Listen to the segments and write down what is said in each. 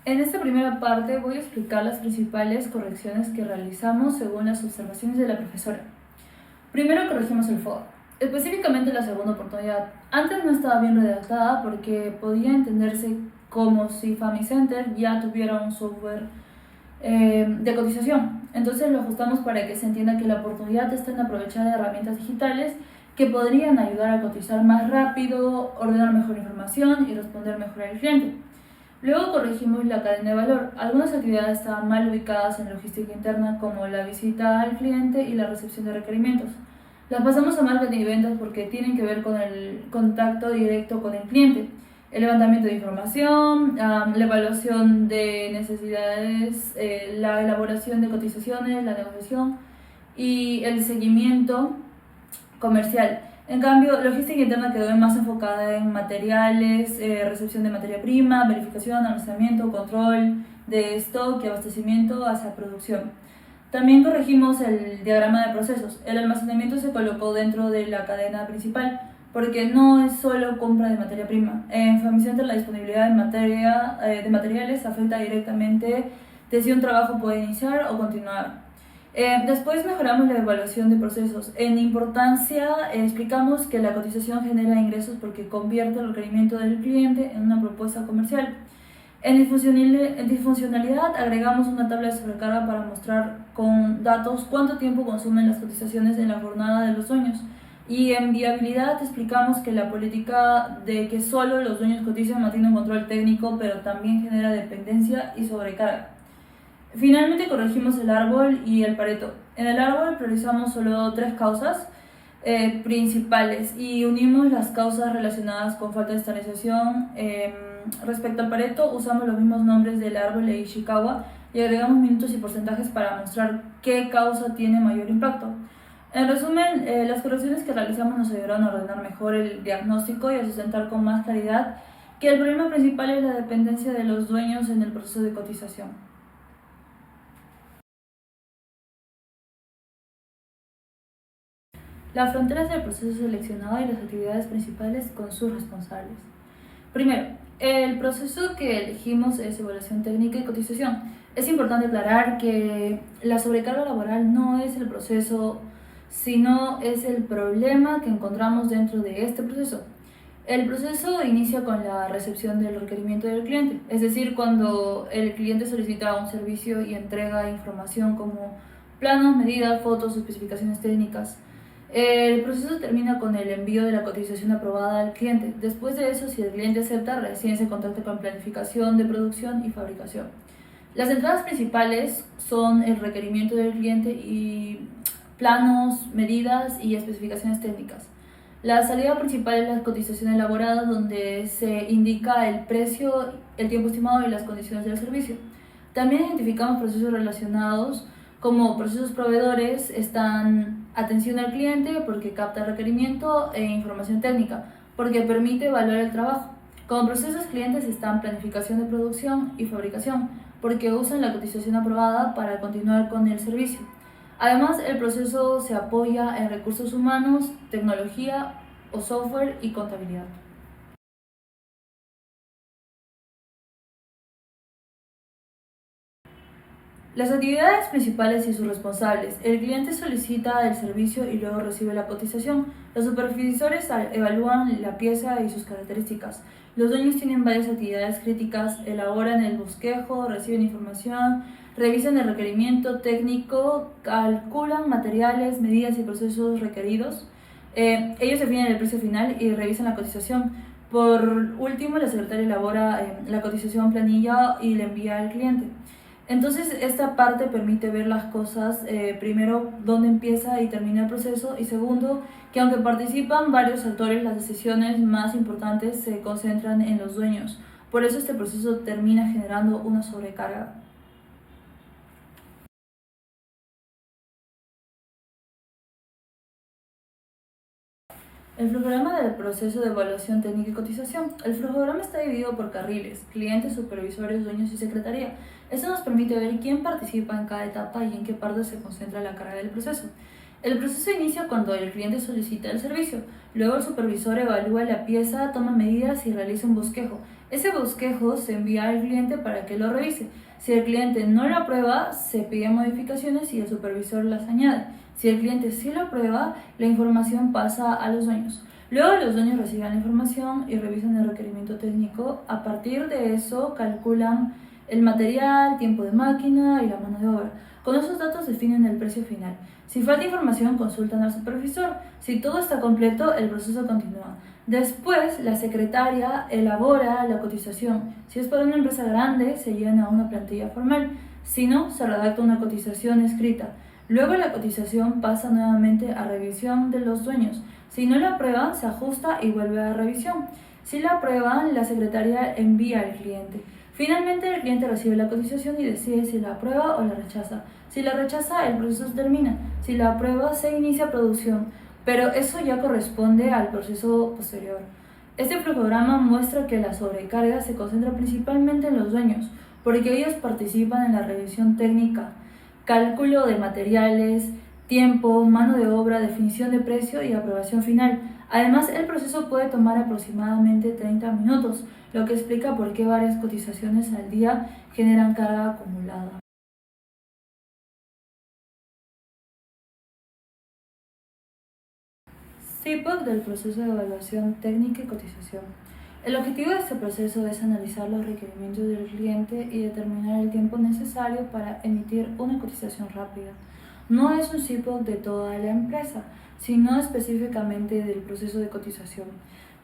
En esta primera parte voy a explicar las principales correcciones que realizamos según las observaciones de la profesora. Primero corregimos el FOA, específicamente la segunda oportunidad. Antes no estaba bien redactada porque podía entenderse como si FamiCenter ya tuviera un software de cotización. Entonces lo ajustamos para que se entienda que la oportunidad está en aprovechar herramientas digitales que podrían ayudar a cotizar más rápido, ordenar mejor información y responder mejor al cliente. Luego corregimos la cadena de valor. Algunas actividades estaban mal ubicadas en logística interna, como la visita al cliente y la recepción de requerimientos. Las pasamos a marketing y ventas porque tienen que ver con el contacto directo con el cliente, el levantamiento de información, la evaluación de necesidades, la elaboración de cotizaciones, la negociación y el seguimiento comercial. En cambio, logística interna quedó más enfocada en materiales, recepción de materia prima, verificación, almacenamiento, control de stock y abastecimiento hacia producción. También corregimos el diagrama de procesos. El almacenamiento se colocó dentro de la cadena principal porque no es solo compra de materia prima. En FamiCenter la disponibilidad de materiales afecta directamente de si un trabajo puede iniciar o continuar. Después mejoramos la evaluación de procesos. En importancia, explicamos que la cotización genera ingresos porque convierte el requerimiento del cliente en una propuesta comercial. En disfuncionalidad agregamos una tabla de sobrecarga para mostrar con datos cuánto tiempo consumen las cotizaciones en la jornada de los dueños. Y en viabilidad explicamos que la política de que solo los dueños cotizan mantiene un control técnico, pero también genera dependencia y sobrecarga. Finalmente corregimos el árbol y el Pareto. En el árbol priorizamos solo 3 causas principales y unimos las causas relacionadas con falta de estandarización. Respecto al Pareto, usamos los mismos nombres del árbol de Ishikawa y agregamos minutos y porcentajes para mostrar qué causa tiene mayor impacto. En resumen, las correcciones que realizamos nos ayudaron a ordenar mejor el diagnóstico y a sustentar con más claridad que el problema principal es la dependencia de los dueños en el proceso de cotización. Las fronteras del proceso seleccionado y las actividades principales con sus responsables. Primero, el proceso que elegimos es evaluación técnica y cotización. Es importante aclarar que la sobrecarga laboral no es el proceso, sino es el problema que encontramos dentro de este proceso. El proceso inicia con la recepción del requerimiento del cliente, es decir, cuando el cliente solicita un servicio y entrega información como planos, medidas, fotos, especificaciones técnicas. El proceso termina con el envío de la cotización aprobada al cliente. Después de eso, si el cliente acepta, recién se contacta con planificación de producción y fabricación. Las entradas principales son el requerimiento del cliente y planos, medidas y especificaciones técnicas. La salida principal es la cotización elaborada, donde se indica el precio, el tiempo estimado y las condiciones del servicio. También identificamos procesos relacionados como procesos proveedores, están atención al cliente porque capta requerimiento e información técnica porque permite evaluar el trabajo. Como procesos clientes están planificación de producción y fabricación porque usan la cotización aprobada para continuar con el servicio. Además, el proceso se apoya en recursos humanos, tecnología o software y contabilidad. Las actividades principales y sus responsables. El cliente solicita el servicio y luego recibe la cotización. Los supervisores evalúan la pieza y sus características. Los dueños tienen varias actividades críticas, elaboran el bosquejo, reciben información, revisan el requerimiento técnico, calculan materiales, medidas y procesos requeridos. Ellos definen el precio final y revisan la cotización. Por último, la secretaria elabora la cotización planilla y la envía al cliente. Entonces, esta parte permite ver las cosas, primero, dónde empieza y termina el proceso, y segundo, que aunque participan varios actores, las decisiones más importantes se concentran en los dueños. Por eso este proceso termina generando una sobrecarga. El flujograma del proceso de evaluación técnica y cotización. El flujograma está dividido por carriles, clientes, supervisores, dueños y secretaría. Esto nos permite ver quién participa en cada etapa y en qué parte se concentra la carga del proceso. El proceso inicia cuando el cliente solicita el servicio. Luego el supervisor evalúa la pieza, toma medidas y realiza un bosquejo. Ese bosquejo se envía al cliente para que lo revise. Si el cliente no lo aprueba, se piden modificaciones y el supervisor las añade. Si el cliente sí lo aprueba, la información pasa a los dueños. Luego los dueños reciben la información y revisan el requerimiento técnico. A partir de eso calculan el material, tiempo de máquina y la mano de obra. Con esos datos definen el precio final. Si falta información, consultan al supervisor. Si todo está completo, el proceso continúa. Después, la secretaria elabora la cotización. Si es para una empresa grande, se llena una plantilla formal. Si no, se redacta una cotización escrita. Luego la cotización pasa nuevamente a revisión de los dueños. Si no la aprueban, se ajusta y vuelve a revisión. Si la aprueban, la secretaria envía al cliente. Finalmente, el cliente recibe la cotización y decide si la aprueba o la rechaza. Si la rechaza, el proceso se termina. Si la aprueba, se inicia producción. Pero eso ya corresponde al proceso posterior. Este programa muestra que la sobrecarga se concentra principalmente en los dueños, porque ellos participan en la revisión técnica, cálculo de materiales, tiempo, mano de obra, definición de precio y aprobación final. Además, el proceso puede tomar aproximadamente 30 minutos, lo que explica por qué varias cotizaciones al día generan carga acumulada. CIPOC del proceso de evaluación técnica y cotización. El objetivo de este proceso es analizar los requerimientos del cliente y determinar el tiempo necesario para emitir una cotización rápida. No es un CIPOC de toda la empresa, sino específicamente del proceso de cotización.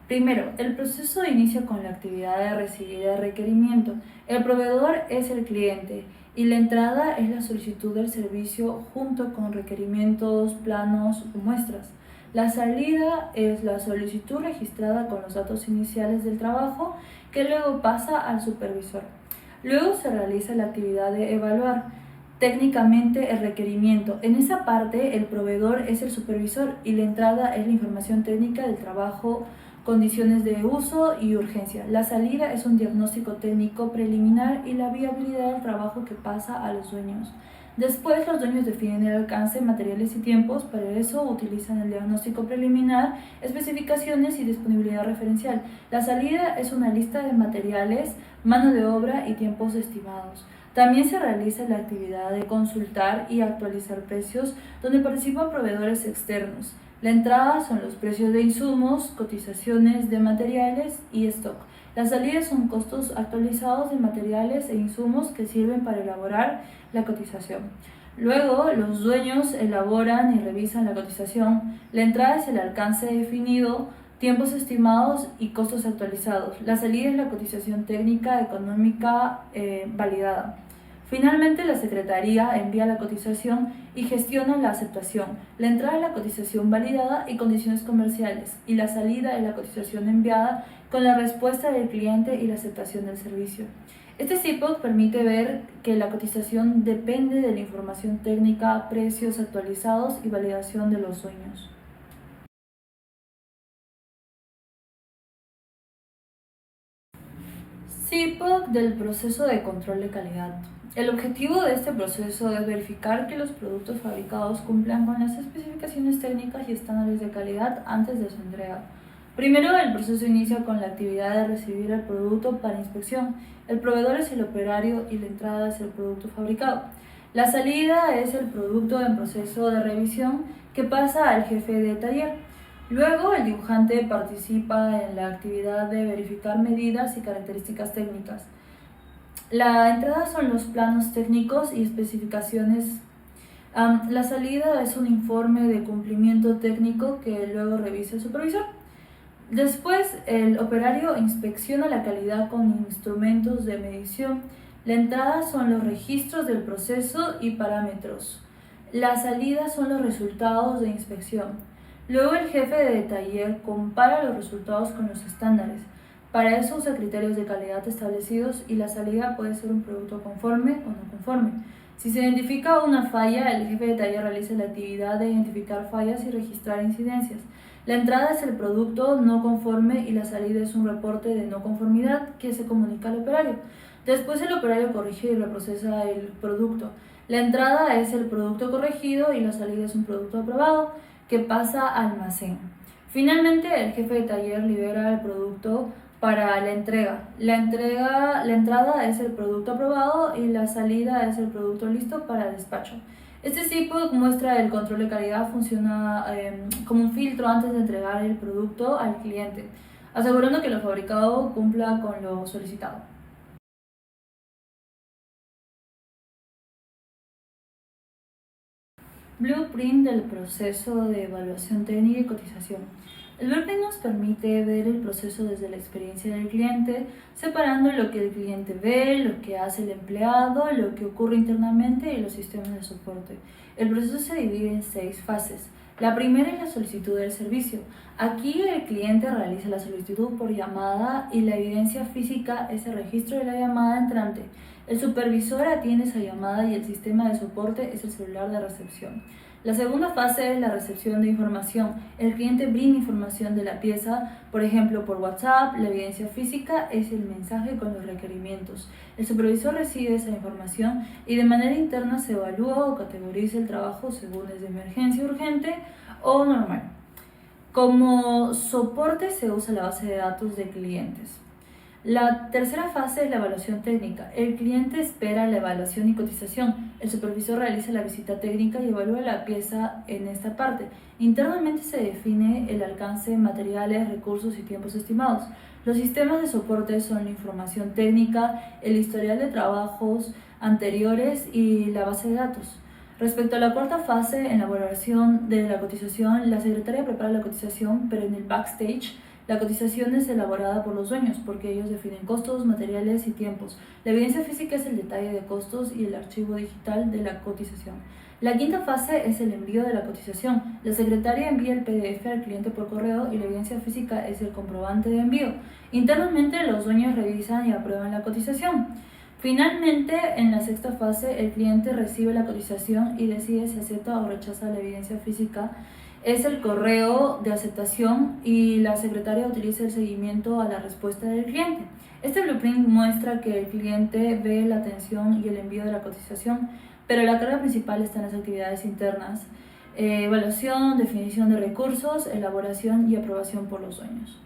Primero, el proceso inicia con la actividad de recibir el requerimiento. El proveedor es el cliente y la entrada es la solicitud del servicio junto con requerimientos, planos o muestras. La salida es la solicitud registrada con los datos iniciales del trabajo que luego pasa al supervisor. Luego se realiza la actividad de evaluar técnicamente el requerimiento. En esa parte el proveedor es el supervisor y la entrada es la información técnica del trabajo, condiciones de uso y urgencia. La salida es un diagnóstico técnico preliminar y la viabilidad del trabajo que pasa a los dueños. Después los dueños definen el alcance, materiales y tiempos. Para eso utilizan el diagnóstico preliminar, especificaciones y disponibilidad referencial. La salida es una lista de materiales, mano de obra y tiempos estimados. También se realiza la actividad de consultar y actualizar precios, donde participan proveedores externos. La entrada son los precios de insumos, cotizaciones de materiales y stock. Las salidas son costos actualizados de materiales e insumos que sirven para elaborar la cotización. Luego, los dueños elaboran y revisan la cotización. La entrada es el alcance definido, tiempos estimados y costos actualizados. La salida es la cotización técnica económica validada. Finalmente, la Secretaría envía la cotización y gestiona la aceptación. La entrada es la cotización validada y condiciones comerciales, y la salida es la cotización enviada con la respuesta del cliente y la aceptación del servicio. Este CIPOC permite ver que la cotización depende de la información técnica, precios actualizados y validación de los dueños. CIPOC del proceso de control de calidad. El objetivo de este proceso es verificar que los productos fabricados cumplan con las especificaciones técnicas y estándares de calidad antes de su entrega. Primero, el proceso inicia con la actividad de recibir el producto para inspección. El proveedor es el operario y la entrada es el producto fabricado. La salida es el producto en proceso de revisión que pasa al jefe de taller. Luego, el dibujante participa en la actividad de verificar medidas y características técnicas. La entrada son los planos técnicos y especificaciones. La salida es un informe de cumplimiento técnico que luego revisa el supervisor. Después, el operario inspecciona la calidad con instrumentos de medición. La entrada son los registros del proceso y parámetros. La salida son los resultados de inspección. Luego el jefe de taller compara los resultados con los estándares. Para eso usa criterios de calidad establecidos y la salida puede ser un producto conforme o no conforme. Si se identifica una falla, el jefe de taller realiza la actividad de identificar fallas y registrar incidencias. La entrada es el producto no conforme y la salida es un reporte de no conformidad que se comunica al operario. Después el operario corrige y reprocesa el producto. La entrada es el producto corregido y la salida es un producto aprobado que pasa a almacén. Finalmente, el jefe de taller libera el producto para la entrega. La entrada es el producto aprobado y la salida es el producto listo para despacho. Este tipo muestra el control de calidad, funciona como un filtro antes de entregar el producto al cliente, asegurando que lo fabricado cumpla con lo solicitado. Blueprint del proceso de evaluación técnica y cotización. El Blueprint nos permite ver el proceso desde la experiencia del cliente, separando lo que el cliente ve, lo que hace el empleado, lo que ocurre internamente y los sistemas de soporte. El proceso se divide en 6 fases. La primera es la solicitud del servicio. Aquí el cliente realiza la solicitud por llamada y la evidencia física es el registro de la llamada entrante. El supervisor atiende esa llamada y el sistema de soporte es el celular de recepción. La segunda fase es la recepción de información. El cliente brinda información de la pieza, por ejemplo por WhatsApp. La evidencia física es el mensaje con los requerimientos. El supervisor recibe esa información y de manera interna se evalúa o categoriza el trabajo según es de emergencia, urgente o normal. Como soporte se usa la base de datos de clientes. La tercera fase es la evaluación técnica. El cliente espera la evaluación y cotización. El supervisor realiza la visita técnica y evalúa la pieza en esta parte. Internamente se define el alcance, materiales, recursos y tiempos estimados. Los sistemas de soporte son la información técnica, el historial de trabajos anteriores y la base de datos. Respecto a la cuarta fase, en la elaboración de la cotización, la secretaria prepara la cotización, pero en el backstage la cotización es elaborada por los dueños porque ellos definen costos, materiales y tiempos. La evidencia física es el detalle de costos y el archivo digital de la cotización. La quinta fase es el envío de la cotización. La secretaria envía el PDF al cliente por correo y la evidencia física es el comprobante de envío. Internamente los dueños revisan y aprueban la cotización. Finalmente, en la sexta fase, el cliente recibe la cotización y decide si acepta o rechaza la evidencia física. Es el correo de aceptación y la secretaria utiliza el seguimiento a la respuesta del cliente. Este blueprint muestra que el cliente ve la atención y el envío de la cotización, pero la carga principal está en las actividades internas: evaluación, definición de recursos, elaboración y aprobación por los dueños.